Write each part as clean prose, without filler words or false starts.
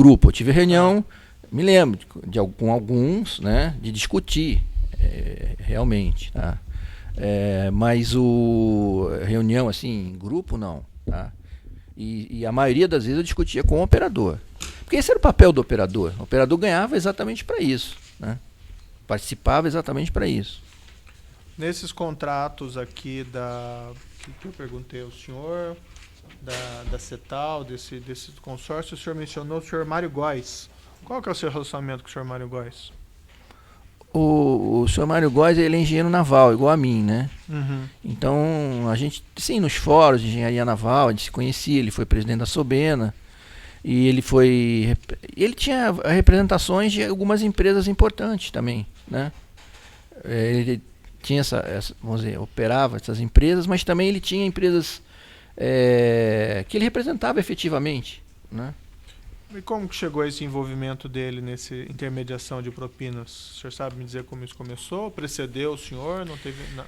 grupo. Eu tive reunião, me lembro, com alguns, né, de discutir, realmente. Tá? Mas reunião assim, em grupo, não. Tá? E a maioria das vezes eu discutia com o operador. Porque esse era o papel do operador. O operador ganhava exatamente para isso. Né? Participava exatamente para isso. Nesses contratos aqui que eu perguntei ao senhor, da CETAL, desse consórcio, o senhor mencionou o senhor Mário Góes. Qual que é o seu relacionamento com o senhor Mário Góes? O senhor Mário Góes, ele é engenheiro naval, igual a mim, né? Uhum. Então, a gente, sim, nos fóruns de engenharia naval, a gente se conhecia, ele foi presidente da Sobena, e ele tinha representações de algumas empresas importantes também, né? Ele tinha vamos dizer, operava essas empresas, mas também ele tinha empresas que ele representava efetivamente, né? E como que chegou esse envolvimento dele nessa intermediação de propinas? O senhor sabe me dizer como isso começou? Precedeu o senhor? Não teve... Não.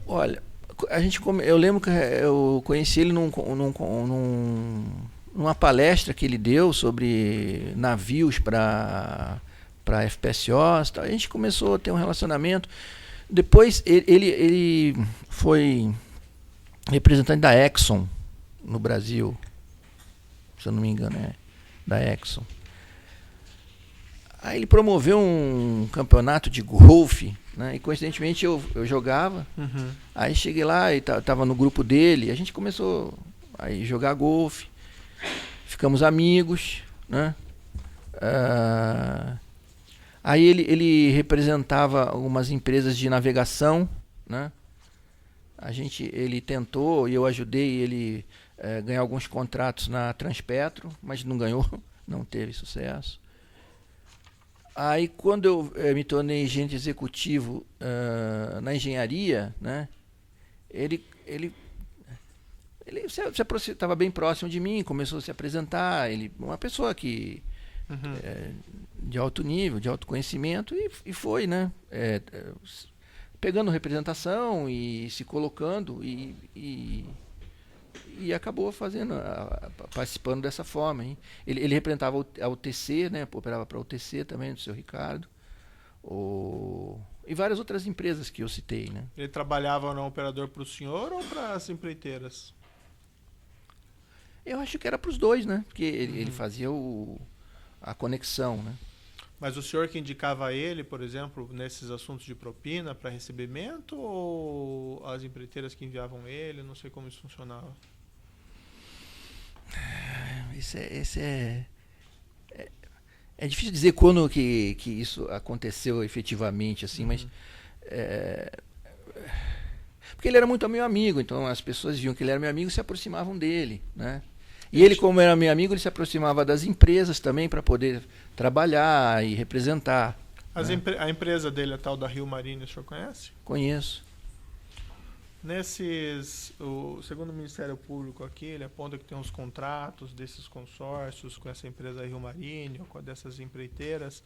Olha, eu lembro que eu conheci ele numa palestra que ele deu sobre navios para FPSOs. Tá? A gente começou a ter um relacionamento. Depois ele foi representante da Exxon no Brasil, se eu não me engano, da Exxon. Aí ele promoveu um campeonato de golfe, né? E coincidentemente eu jogava. Uhum. Aí cheguei lá e estava no grupo dele, a gente começou a jogar golfe, ficamos amigos, né? Aí ele representava algumas empresas de navegação, né? Ele tentou e eu ajudei ele ganhar alguns contratos na Transpetro, mas não ganhou, não teve sucesso. Aí quando eu me tornei gerente executivo na engenharia, né? Ele estava bem próximo de mim, começou a se apresentar, uma pessoa que de alto nível, de alto conhecimento, e foi, né? Pegando representação e se colocando e acabou participando dessa forma. Hein? Ele representava a UTC, né? Operava para a UTC também, do seu Ricardo, e várias outras empresas que eu citei. Né? Ele trabalhava no operador para o senhor ou para as empreiteiras? Eu acho que era para os dois, né? Porque ele fazia a conexão, né? Mas o senhor que indicava ele, por exemplo, nesses assuntos de propina para recebimento, ou as empreiteiras que enviavam ele? Não sei como isso funcionava. É difícil dizer quando que isso aconteceu efetivamente, assim, mas porque ele era muito meu amigo, então as pessoas viam que ele era meu amigo e se aproximavam dele, né? E ele, como era meu amigo, ele se aproximava das empresas também para poder trabalhar e representar. A empresa dele, a tal da Rio Marine, o senhor conhece? Conheço. Segundo o Ministério Público aqui, ele aponta que tem uns contratos desses consórcios com essa empresa Rio Marine ou com dessas empreiteiras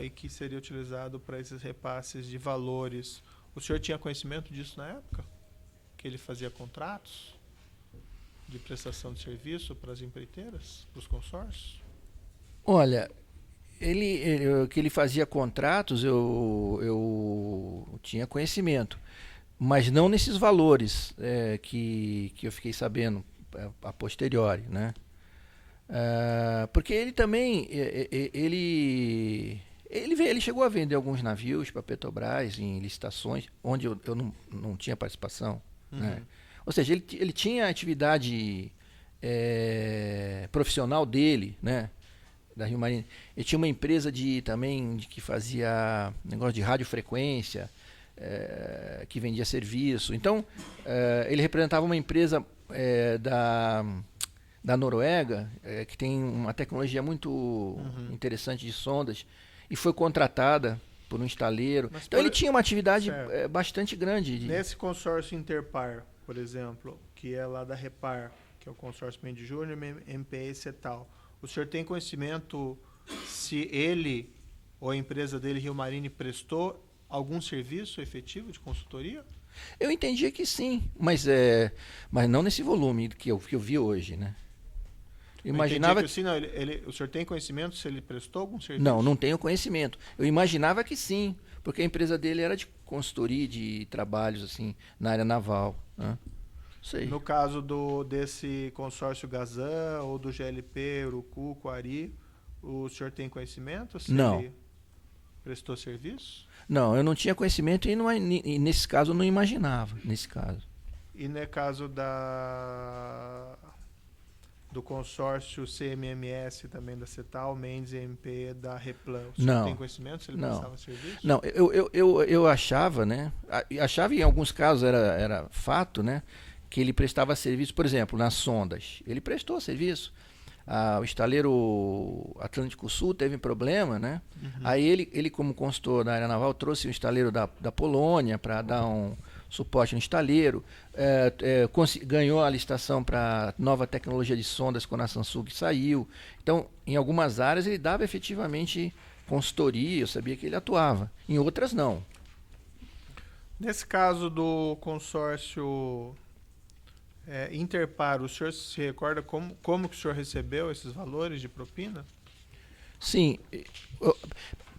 e que seria utilizado para esses repasses de valores. O senhor tinha conhecimento disso na época? Que ele fazia contratos de prestação de serviço para as empreiteiras, para os consórcios? Olha, que ele fazia contratos, eu tinha conhecimento, mas não nesses valores que eu fiquei sabendo a posteriori, né? Porque ele também ele chegou a vender alguns navios para a Petrobras em licitações onde eu não tinha participação, né? Ou seja, ele tinha a atividade profissional dele, né? Da Rio Marine. Ele tinha uma empresa que fazia negócio de radiofrequência, que vendia serviço. Então, ele representava uma empresa da Noruega, que tem uma tecnologia muito interessante de sondas, e foi contratada por um estaleiro. Então, ele tinha uma atividade bastante grande. Nesse consórcio Interpar, por exemplo, que é lá da Repar, que é o consórcio Mendes Júnior, MPE e CETAL, o senhor tem conhecimento se ele ou a empresa dele, Rio Marine, prestou algum serviço efetivo de consultoria? Eu entendia que sim, mas não nesse volume que eu vi hoje, né? Eu imaginava que... Não, o senhor tem conhecimento se ele prestou algum serviço? Não tenho conhecimento. Eu imaginava que sim, porque a empresa dele era de consultoria de trabalhos assim na área naval, né? Sei. No caso desse consórcio Gazan ou do GLP, Urucu, Coari, o senhor tem conhecimento se não. ele prestou serviço? Não, eu não tinha conhecimento e nesse caso eu não imaginava, nesse caso. E no caso do consórcio CMMS também da CETAL, Mendes e MP da Replan, o senhor tem conhecimento se ele prestava serviço? Não, eu achava, né? Achava em alguns casos era fato, né? Que ele prestava serviço, por exemplo, nas sondas. Ele prestou serviço. O estaleiro Atlântico Sul teve problema, né? Uhum. Aí ele, como consultor da área naval, trouxe o estaleiro da Polônia para dar um suporte no estaleiro, ganhou a licitação para nova tecnologia de sondas quando a Samsung saiu. Então, em algumas áreas ele dava efetivamente consultoria, eu sabia que ele atuava. Em outras, não. Nesse caso do consórcio Interpar, o senhor se recorda como que o senhor recebeu esses valores de propina? Sim,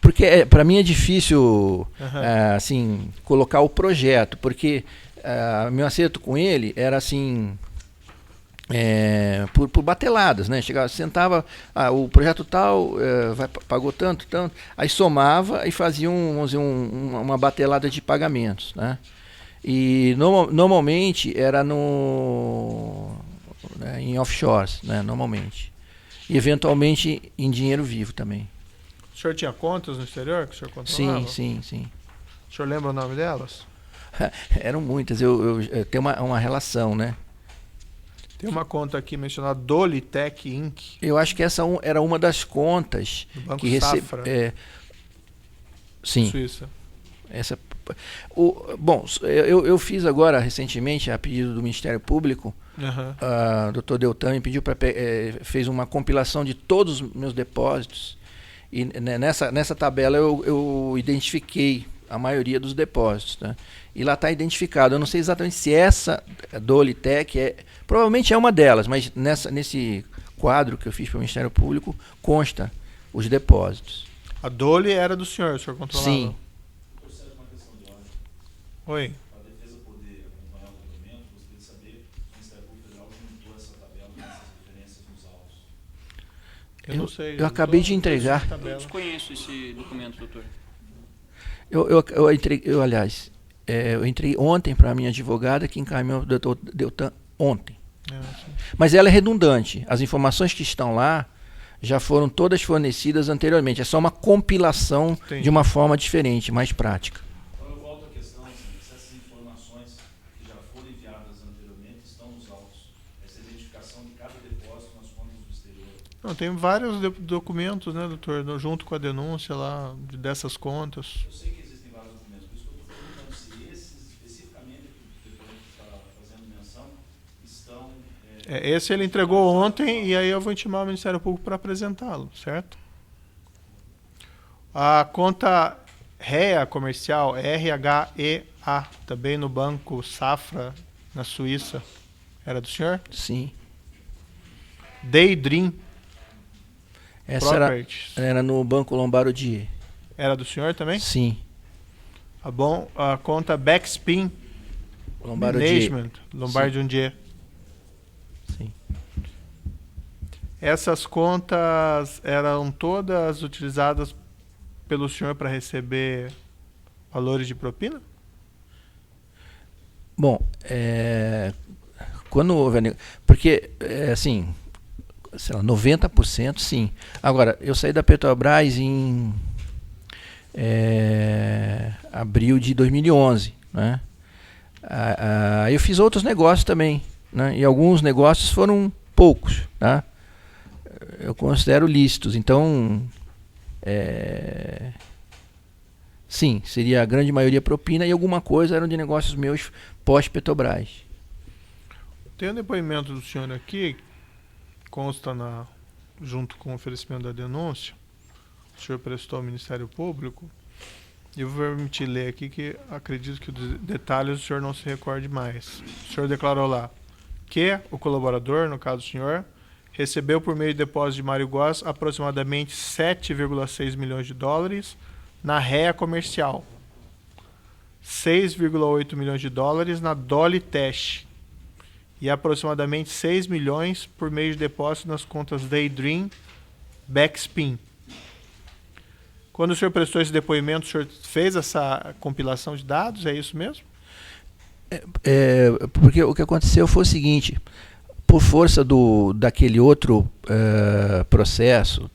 porque para mim é difícil assim, colocar o projeto, porque meu acerto com ele era assim, por bateladas, né? Chegava, sentava, o projeto tal pagou tanto, aí somava e fazia vamos dizer, uma batelada de pagamentos, né? E normalmente era em offshores, né? Normalmente. E eventualmente em dinheiro vivo também. O senhor tinha contas no exterior que o senhor controlava? Sim. O senhor lembra o nome delas? Eram muitas, eu tenho uma relação, né? Tem uma conta aqui mencionada Dolitec Inc. Eu acho que essa era uma das contas do Banco que Safra. Sim. Suíça. Bom, eu fiz agora recentemente, a pedido do Ministério Público, o Dr. Deltan me pediu fez uma compilação de todos os meus depósitos e nessa tabela eu identifiquei a maioria dos depósitos, né? E lá está identificado. Eu não sei exatamente se essa Dolitec provavelmente é uma delas, mas nesse quadro que eu fiz para o Ministério Público consta os depósitos. A Dole era do senhor, o senhor controlava? Sim. Oi. Para a defesa poder acompanhar o documento, gostaria de saber se o Ministério Público Federal juntou essa tabela com essas referências nos autos. Eu não sei. Eu acabei de entregar. Eu desconheço esse documento, doutor. Aliás, eu entrei ontem para a minha advogada, que encaminhou o doutor Deltan ontem. Mas ela é redundante. As informações que estão lá já foram todas fornecidas anteriormente. É só uma compilação de uma forma diferente, mais prática. Então eu volto à questão, se essas informações que já foram enviadas anteriormente estão nos autos. Essa identificação de cada depósito nas contas do exterior. Não, tem vários documentos, né, doutor, junto com a denúncia lá dessas contas. Eu sei que existem vários documentos, por isso que eu estou perguntando se esses especificamente que o depoimento está fazendo menção estão... Esse ele entregou ontem e aí eu vou intimar o Ministério Público para apresentá-lo, certo? A conta REA comercial, RHEA, também no Banco Safra, na Suíça, era do senhor? Sim. Daydream Essa era no Banco Lombardier. Era do senhor também? Sim. A conta Backspin Management, Lombardier. Sim. Essas contas eram todas utilizadas pelo senhor para receber valores de propina? Bom, quando houve... Porque, assim, sei lá, 90% sim. Agora, eu saí da Petrobras em abril de 2011, né? Eu fiz outros negócios também, né? E alguns negócios foram poucos, tá? Eu considero lícitos, então sim, seria a grande maioria propina e alguma coisa eram de negócios meus pós-Petrobras. Tem um depoimento do senhor aqui, consta junto com o oferecimento da denúncia, o senhor prestou ao Ministério Público, e eu vou permitir ler aqui que acredito que os detalhes o senhor não se recorde mais. O senhor declarou lá que o colaborador, no caso do senhor, recebeu por meio de depósito de Mário Góes aproximadamente 7,6 milhões de dólares na réa comercial, 6,8 milhões de dólares na Dolly Tesh e aproximadamente 6 milhões por meio de depósito nas contas Daydream, Backspin. Quando o senhor prestou esse depoimento, o senhor fez essa compilação de dados? É isso mesmo? Porque o que aconteceu foi o seguinte: por força daquele outro processo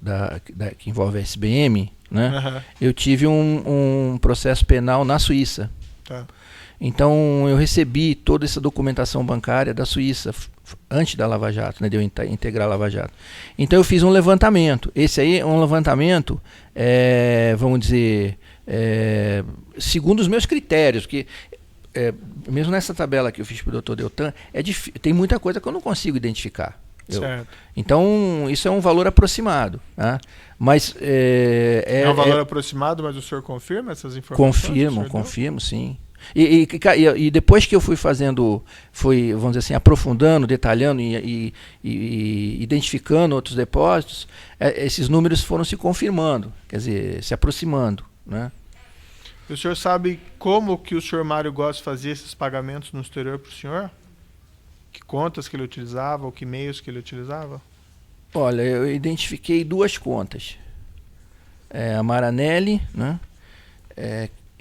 que envolve a SBM, né, eu tive um processo penal na Suíça. Tá. Então eu recebi toda essa documentação bancária da Suíça antes da Lava Jato, né, de eu integrar a Lava Jato. Então eu fiz um levantamento. Esse aí é um levantamento, vamos dizer, segundo os meus critérios, que mesmo nessa tabela que eu fiz para o Dr. Deltan, tem muita coisa que eu não consigo identificar. Então, isso é um valor aproximado. Tá? Mas, é um valor aproximado, mas o senhor confirma essas informações? Confirmo, sim. E depois que eu fui vamos dizer assim, aprofundando, detalhando e identificando outros depósitos, esses números foram se confirmando, quer dizer, se aproximando, né? O senhor sabe como que o senhor Mário Góes fazia esses pagamentos no exterior para o senhor? Que contas que ele utilizava ou que meios que ele utilizava? Olha, eu identifiquei duas contas. A Maranelli, né,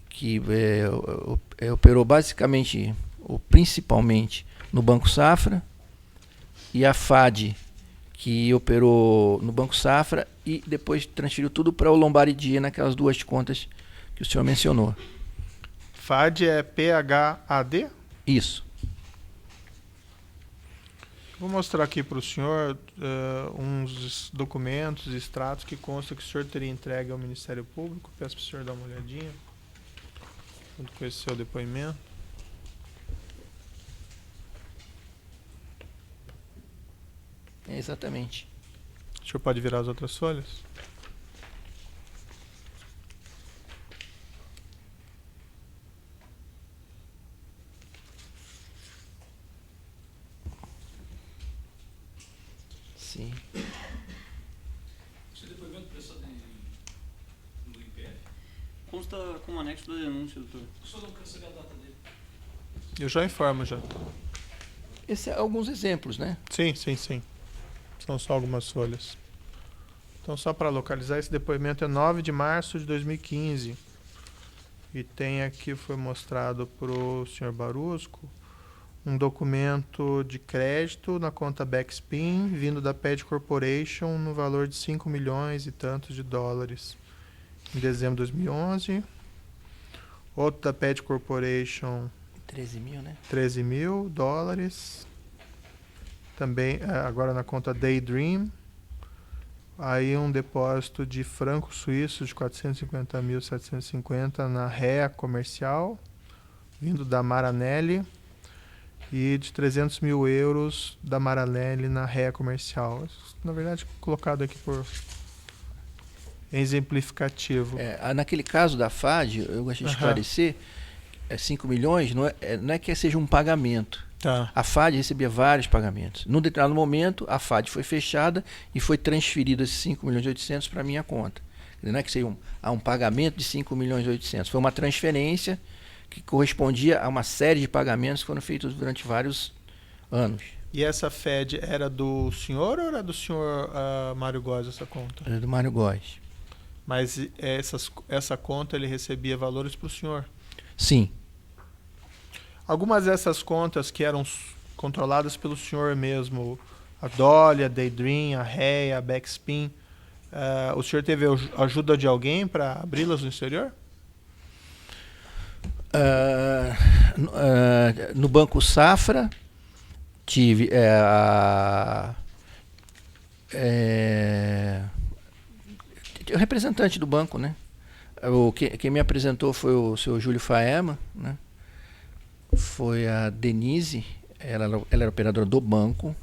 que operou basicamente, ou principalmente, no Banco Safra, e a FAD, que operou no Banco Safra e depois transferiu tudo para o Lombardia naquelas duas contas que o senhor mencionou. FAD é PHAD? Isso. Vou mostrar aqui para o senhor uns documentos, extratos que consta que o senhor teria entregue ao Ministério Público. Peço para o senhor dar uma olhadinha, junto com esse seu depoimento. Exatamente. O senhor pode virar as outras folhas? Sim. Esse depoimento prestado no IPF consta como anexo da denúncia, doutor. O senhor não quer saber a data dele? Eu já informo, já. Esses são alguns exemplos, né? Sim. São só algumas folhas. Então, só para localizar, esse depoimento é 9 de março de 2015. E tem aqui, foi mostrado para o senhor Barusco, um documento de crédito na conta Backspin, vindo da PED Corporation, no valor de 5 milhões e tantos de dólares, em dezembro de 2011. Outro da PED Corporation... 13 mil, né? 13 mil dólares. Também, agora na conta Daydream. Aí um depósito de franco suíço de 450.750 na réa comercial, vindo da Maranelli. E de 300 mil euros da Maranelli na réa comercial. Na verdade, colocado aqui por exemplificativo. Naquele caso da FAD, eu gostaria de esclarecer, 5 milhões não é que seja um pagamento. Tá. A FAD recebia vários pagamentos. Num determinado momento, a FAD foi fechada e foi transferido esses 5 milhões e 800 para a minha conta. Não é que seja um pagamento de 5 milhões e 800. Foi uma transferência que correspondia a uma série de pagamentos que foram feitos durante vários anos. E essa FED era do senhor ou era do senhor Mário Góes, essa conta? Era do Mário Góes. Mas essa conta ele recebia valores para o senhor? Sim. Algumas dessas contas que eram controladas pelo senhor mesmo, a Dolly, a Daydream, a réa, a Backspin, o senhor teve ajuda de alguém para abri-las no exterior? No Banco Safra tive o representante do banco, né? Quem me apresentou foi o seu Júlio Faema, né? Foi a Denise, ela era operadora do banco,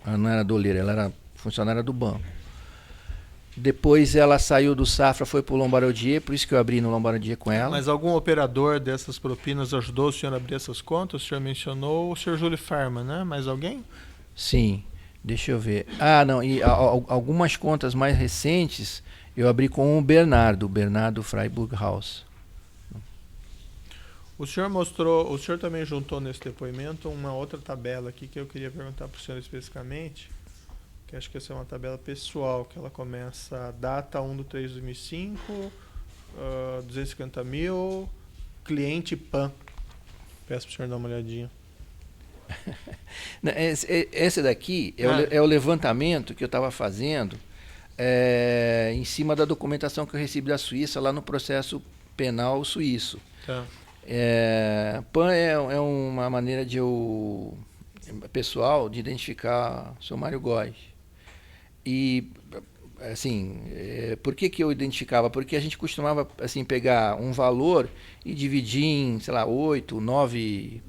ela não era doleira, ela era funcionária do banco. Depois ela saiu do Safra, foi para o Lombardier, por isso que eu abri no Lombardier com ela. Mas algum operador dessas propinas ajudou o senhor a abrir essas contas? O senhor mencionou o senhor Júlio Faema, né? Mais alguém? Sim. Deixa eu ver. Ah, não, e algumas contas mais recentes eu abri com o Bernardo Freiburg Haus. O senhor também juntou nesse depoimento uma outra tabela aqui que eu queria perguntar para o senhor especificamente, que acho que essa é uma tabela pessoal, que ela começa a data 1/3/2005, 250 mil, cliente PAN. Peço para o senhor dar uma olhadinha. Esse daqui é o levantamento que eu estava fazendo em cima da documentação que eu recebi da Suíça lá no processo penal suíço. Tá. PAN é uma maneira pessoal de identificar o seu Mário Góes. E assim, por que eu identificava? Porque a gente costumava assim pegar um valor e dividir em, sei lá, 8, 9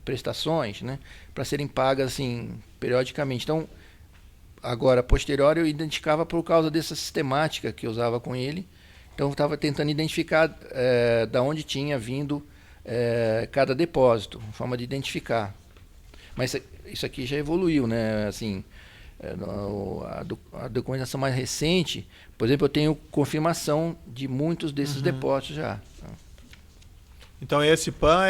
prestações, né, para serem pagas assim periodicamente. Então, agora posterior eu identificava por causa dessa sistemática que eu usava com ele. Então, eu estava tentando identificar da onde tinha vindo cada depósito, uma forma de identificar. Mas isso aqui já evoluiu, né? Assim, a documentação mais recente, por exemplo, eu tenho confirmação de muitos desses depósitos já. Então, esse PAN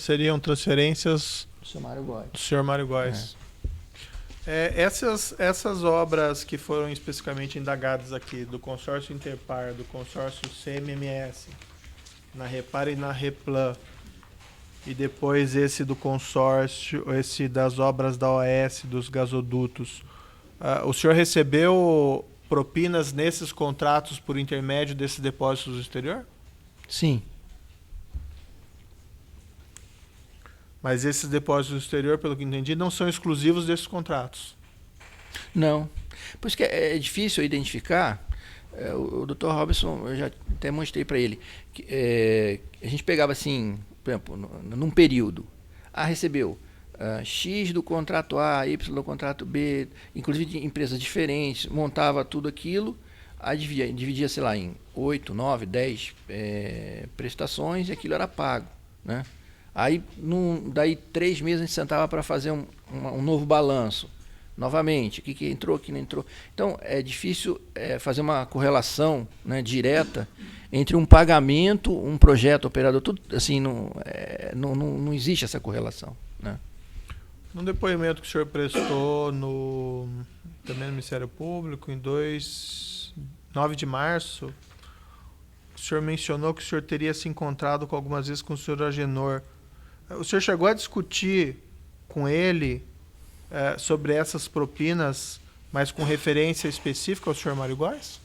seriam transferências do senhor Mário Góes. Do senhor Mário Góes. Essas obras que foram especificamente indagadas aqui, do consórcio Interpar, do consórcio CMMS, na Repar e na Replan, e depois esse do consórcio, esse das obras da OAS, dos gasodutos, o senhor recebeu propinas nesses contratos por intermédio desses depósitos do exterior? Sim. Mas esses depósitos do exterior, pelo que entendi, não são exclusivos desses contratos. Não. Por isso que é difícil identificar. O Dr. Robson, eu já até mostrei para ele, que a gente pegava assim, por exemplo, num período, recebeu X do contrato A, Y do contrato B, inclusive de empresas diferentes, montava tudo aquilo, aí dividia, sei lá, em 8, 9, 10 prestações e aquilo era pago, né? Aí, daí 3 meses a gente sentava para fazer um novo balanço. Novamente, o que entrou, o que não entrou. Então, é difícil fazer uma correlação, né, direta entre um pagamento, um projeto, operador, tudo assim, não existe essa correlação, né? No depoimento que o senhor prestou também no Ministério Público, em 9 de março, o senhor mencionou que o senhor teria se encontrado algumas vezes com o senhor Agenor. O senhor chegou a discutir com ele sobre essas propinas, mas com referência específica ao senhor Mário Góes?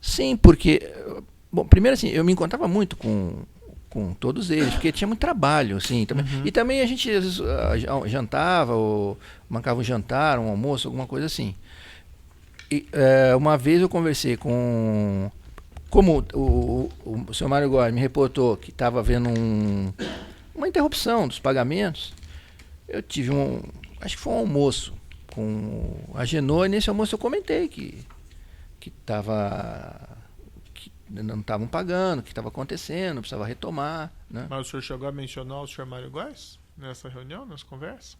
Sim, porque... Bom, primeiro assim, eu me encontrava muito com todos eles, porque tinha muito trabalho, assim, também. E também a gente às vezes jantava, ou marcava um jantar, um almoço, alguma coisa assim. E, uma vez eu conversei com... Como o senhor Mário Góes me reportou que estava havendo uma interrupção dos pagamentos, eu tive acho que foi um almoço com a Agenor, e nesse almoço eu comentei que não estavam pagando, que estava acontecendo, precisava retomar, né? Mas o senhor chegou a mencionar o senhor Mário Góes nessa reunião, nessa conversa?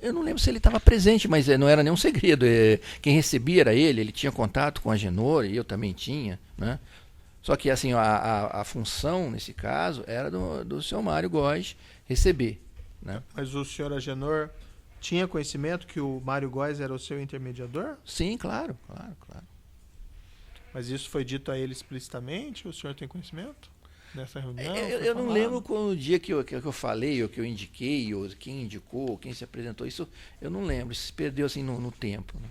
Eu não lembro se ele estava presente, mas não era nenhum segredo. Quem recebia era ele tinha contato com a Agenor, e eu também tinha, né? Só que assim, a função, nesse caso, era do senhor Mário Góes receber, né? Mas o senhor Agenor tinha conhecimento que o Mário Góes era o seu intermediador? Sim, claro. Mas isso foi dito a ele explicitamente? O senhor tem conhecimento nessa reunião? Eu não lembro o dia que eu falei, ou que eu indiquei, ou quem indicou, quem se apresentou. Isso eu não lembro. Isso se perdeu assim no tempo, né?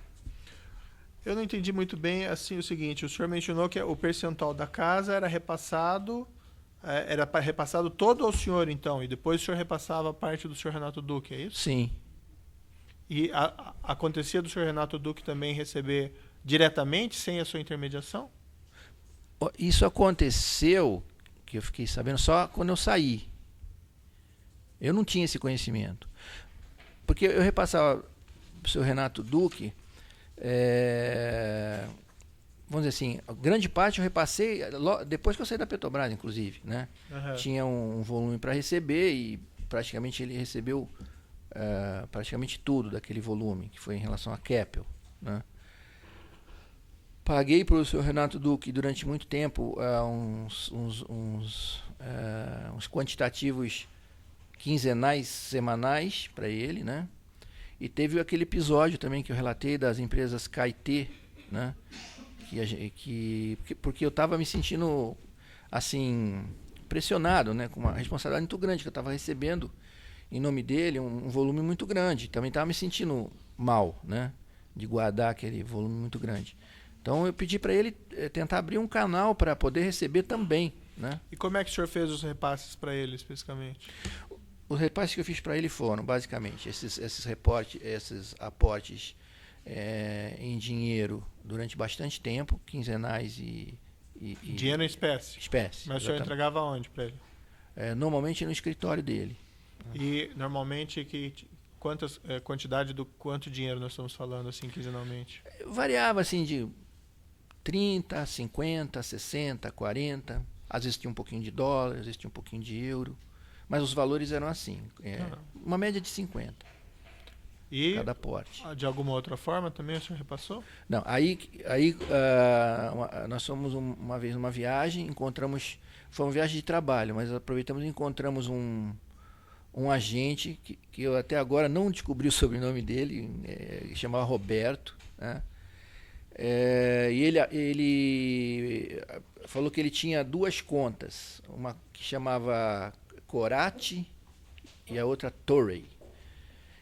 Eu não entendi muito bem assim o seguinte: o senhor mencionou que o percentual da casa era repassado todo ao senhor, então, e depois o senhor repassava a parte do senhor Renato Duque, é isso? Sim. E acontecia do senhor Renato Duque também receber diretamente, sem a sua intermediação? Isso aconteceu, que eu fiquei sabendo só quando eu saí. Eu não tinha esse conhecimento. Porque eu repassava para o senhor Renato Duque, vamos dizer assim, grande parte eu repassei depois que eu saí da Petrobras, inclusive, né? Tinha um volume para receber e praticamente ele recebeu praticamente tudo daquele volume, que foi em relação a Keppel, né? Paguei para o senhor Renato Duque durante muito tempo uns quantitativos quinzenais, semanais para ele, né? E teve aquele episódio também que eu relatei das empresas KT, né? Porque eu estava me sentindo assim pressionado, né? Com uma responsabilidade muito grande que eu estava recebendo em nome dele, um volume muito grande. Também estava me sentindo mal, né? De guardar aquele volume muito grande. Então eu pedi para ele tentar abrir um canal para poder receber também, né? E como é que o senhor fez os repasses para ele especificamente? Os repasses que eu fiz para ele foram, basicamente, esses aportes em dinheiro durante bastante tempo, quinzenais e dinheiro em espécie? Espécie. Mas o senhor entregava onde para ele? Normalmente no escritório dele. E normalmente quantidade do quanto dinheiro nós estamos falando assim quinzenalmente? Variava assim de 30, 50, 60, 40. Às vezes tinha um pouquinho de dólar, às vezes tinha um pouquinho de euro. Mas os valores eram assim, uma média de 50. E cada aporte. De alguma outra forma também o senhor repassou? Não, aí nós fomos uma vez numa viagem, foi uma viagem de trabalho, mas aproveitamos e encontramos um agente que eu até agora não descobri o sobrenome dele, chamava Roberto, né? E ele falou que ele tinha duas contas, uma que chamava Corati e a outra Torrey,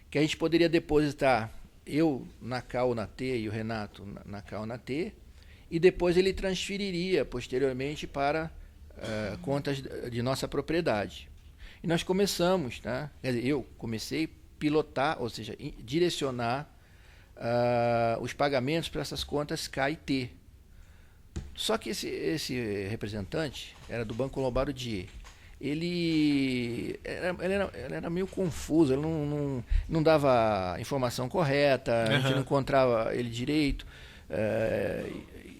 que a gente poderia depositar, eu na K ou na T e o Renato na K ou na T, e depois ele transferiria posteriormente para contas de nossa propriedade. E nós começamos, tá? Quer dizer, eu comecei a pilotar, ou seja, direcionar os pagamentos para essas contas K e T. Só que esse representante era do Banco Lombardier. Ele era meio confuso, ele não dava a informação correta, a gente não encontrava ele direito.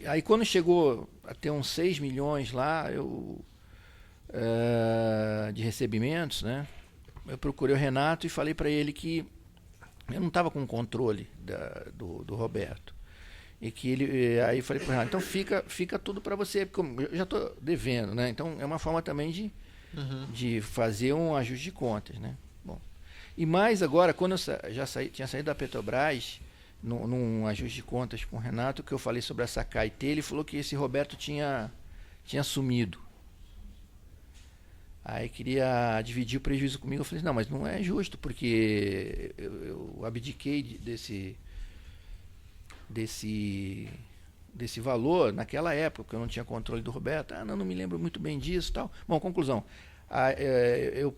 Aí quando chegou a ter uns 6 milhões lá, de recebimentos, né? Eu procurei o Renato e falei para ele que eu não estava com controle do Roberto. E que aí eu falei para o Renato, então fica tudo para você, porque eu já estou devendo, né? Então é uma forma também de fazer um ajuste de contas, né? Bom, e mais agora, quando eu tinha saído da Petrobras, num ajuste de contas com o Renato, que eu falei sobre essa KT, ele falou que esse Roberto tinha sumido. Aí queria dividir o prejuízo comigo. Eu falei, não, mas não é justo, porque eu abdiquei desse valor naquela época, porque eu não tinha controle do Roberto. Não me lembro muito bem disso e tal. Bom, conclusão. Eu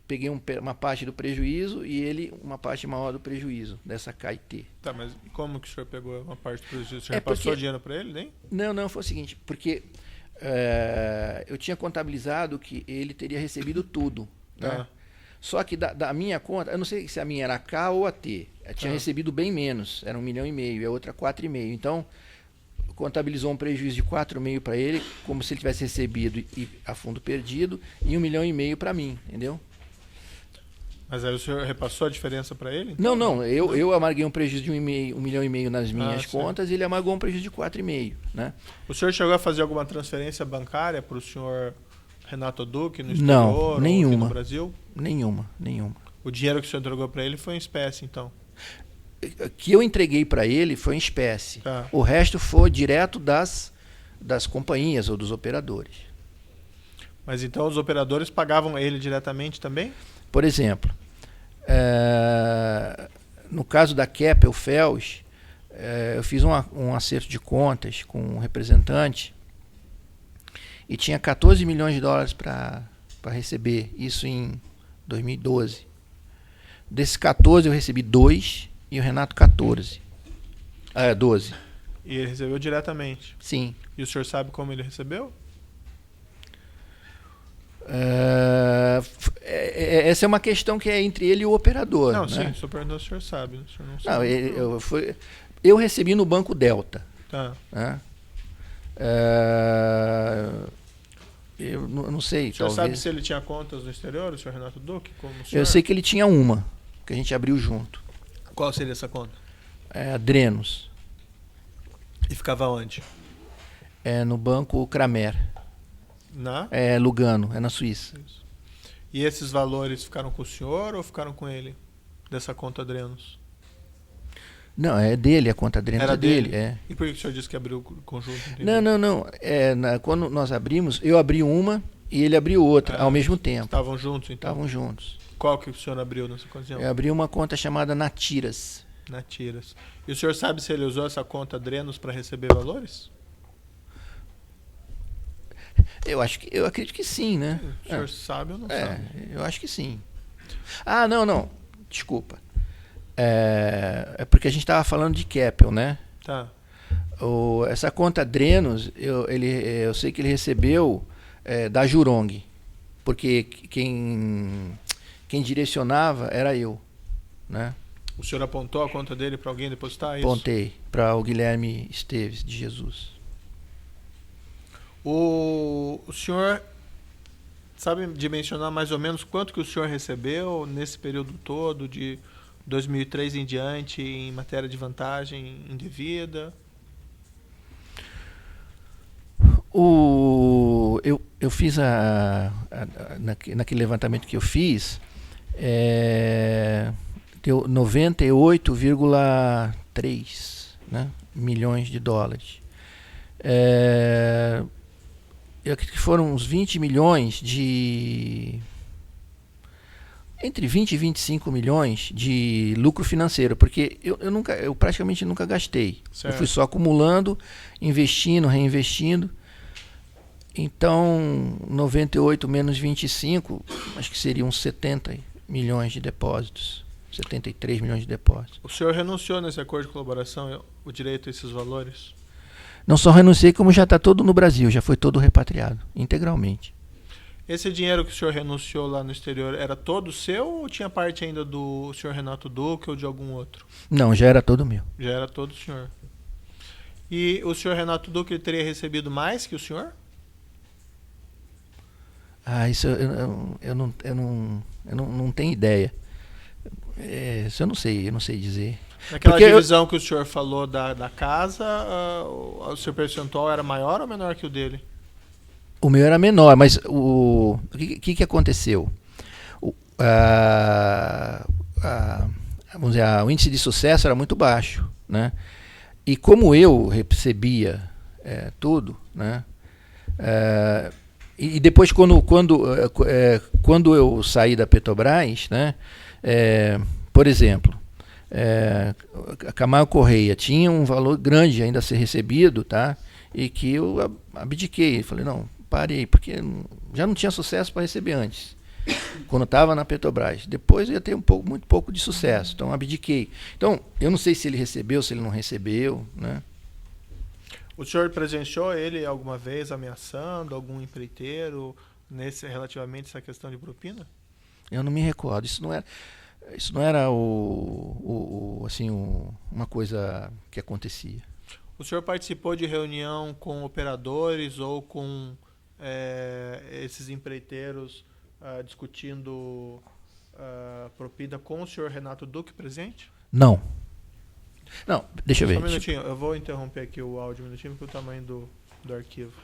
peguei uma parte do prejuízo e ele uma parte maior do prejuízo dessa KT. Tá, mas como que o senhor pegou uma parte do prejuízo? O senhor repassou dinheiro para ele, nem? Não, foi o seguinte, porque eu tinha contabilizado que ele teria recebido tudo, né? Só que da minha conta, eu não sei se a minha era a K ou a T, eu tinha recebido bem menos, era 1,5 milhão e a outra 4,5. Então, contabilizou um prejuízo de 4,5 para ele, como se ele tivesse recebido a fundo perdido, e 1,5 milhão para mim, entendeu? Mas aí o senhor repassou a diferença para ele? Então? Não, eu amarguei um prejuízo de 1,5 milhão nas minhas contas e ele amargou um prejuízo de 4,5, né? O senhor chegou a fazer alguma transferência bancária para o senhor Renato Duque no exterior? Não, nenhuma. Ou aqui no Brasil? Nenhuma. O dinheiro que o senhor entregou para ele foi em espécie, então? Que eu entreguei para ele foi em espécie. Tá. O resto foi direto das companhias ou dos operadores. Mas então os operadores pagavam ele diretamente também? Por exemplo, no caso da Keppel FELS, eu fiz um acerto de contas com um representante e tinha 14 milhões de dólares para receber, isso em 2012. Desses 14 eu recebi 2 e o Renato 12. E ele recebeu diretamente? Sim. E o senhor sabe como ele recebeu? Essa é uma questão que é entre ele e o operador. Não, né? sim, o senhor sabe. O senhor não sabe. Eu recebi no Banco Delta. Tá. Né? Eu não sei. O senhor sabe se ele tinha contas no exterior, o senhor Renato Duque? Como o senhor? Eu sei que ele tinha uma. que a gente abriu junto. Qual seria essa conta? Drenos. E ficava onde? No Banco Kramer. Lugano, na Suíça. Isso. E esses valores ficaram com o senhor ou ficaram com ele? Dessa conta Drenos? Não, é dele, a conta Drenos Era é dele. E por que o senhor disse que abriu o conjunto? Não. Quando nós abrimos, eu abri uma e ele abriu outra ao mesmo tempo. Estavam juntos, então? Estavam juntos. Qual que o senhor abriu nessa ocasião? Eu abri uma conta chamada Natiras. Natiras. E o senhor sabe se ele usou essa conta Drenos para receber valores? Eu acredito que sim, né? O senhor sabe ou não sabe? Eu acho que sim. Não. Desculpa. É porque a gente estava falando de Keppel, né? Tá. Essa conta Drenos, eu sei que ele recebeu da Jurong, porque quem direcionava era eu, né? O senhor apontou a conta dele para alguém depositar isso? Apontei para o Guilherme Esteves de Jesus. O senhor sabe dimensionar mais ou menos quanto que o senhor recebeu nesse período todo, de 2003 em diante, em matéria de vantagem indevida? Eu fiz naquele levantamento que eu fiz, deu 98,3, né, milhões de dólares. Eu acredito que foram uns 20 milhões entre 20 e 25 milhões de lucro financeiro, porque eu praticamente nunca gastei. Certo. Eu fui só acumulando, investindo, reinvestindo. Então, 98 menos 25, acho que seriam 70 milhões de depósitos. 73 milhões de depósitos. O senhor renunciou nesse acordo de colaboração o direito a esses valores? Não só renunciei, como já está todo no Brasil, já foi todo repatriado, integralmente. Esse dinheiro que o senhor renunciou lá no exterior era todo seu ou tinha parte ainda do senhor Renato Duque ou de algum outro? Não, já era todo meu. Já era todo o senhor. E o senhor Renato Duque teria recebido mais que o senhor? Isso eu não tenho ideia. Isso eu não sei dizer. Naquela divisão que o senhor falou da casa, o seu percentual era maior ou menor que o dele? O meu era menor, mas o que aconteceu? Vamos dizer, o índice de sucesso era muito baixo, né? E como eu recebia tudo, né? E depois quando eu saí da Petrobras, né? Por exemplo, a Camargo Correia tinha um valor grande ainda a ser recebido, tá? E que eu abdiquei, falei, não, parei, porque já não tinha sucesso para receber antes, quando estava na Petrobras. Depois eu ia ter muito pouco de sucesso, então abdiquei. Então, eu não sei se ele recebeu, se ele não recebeu, né? O senhor presenciou ele alguma vez ameaçando algum empreiteiro relativamente a essa questão de propina? Eu não me recordo, isso não era uma coisa que acontecia. O senhor participou de reunião com operadores ou com esses empreiteiros discutindo propina com o senhor Renato Duque presente? Não, deixa eu ver. Só um minutinho, eu vou interromper aqui o áudio um minutinho porque o tamanho do arquivo.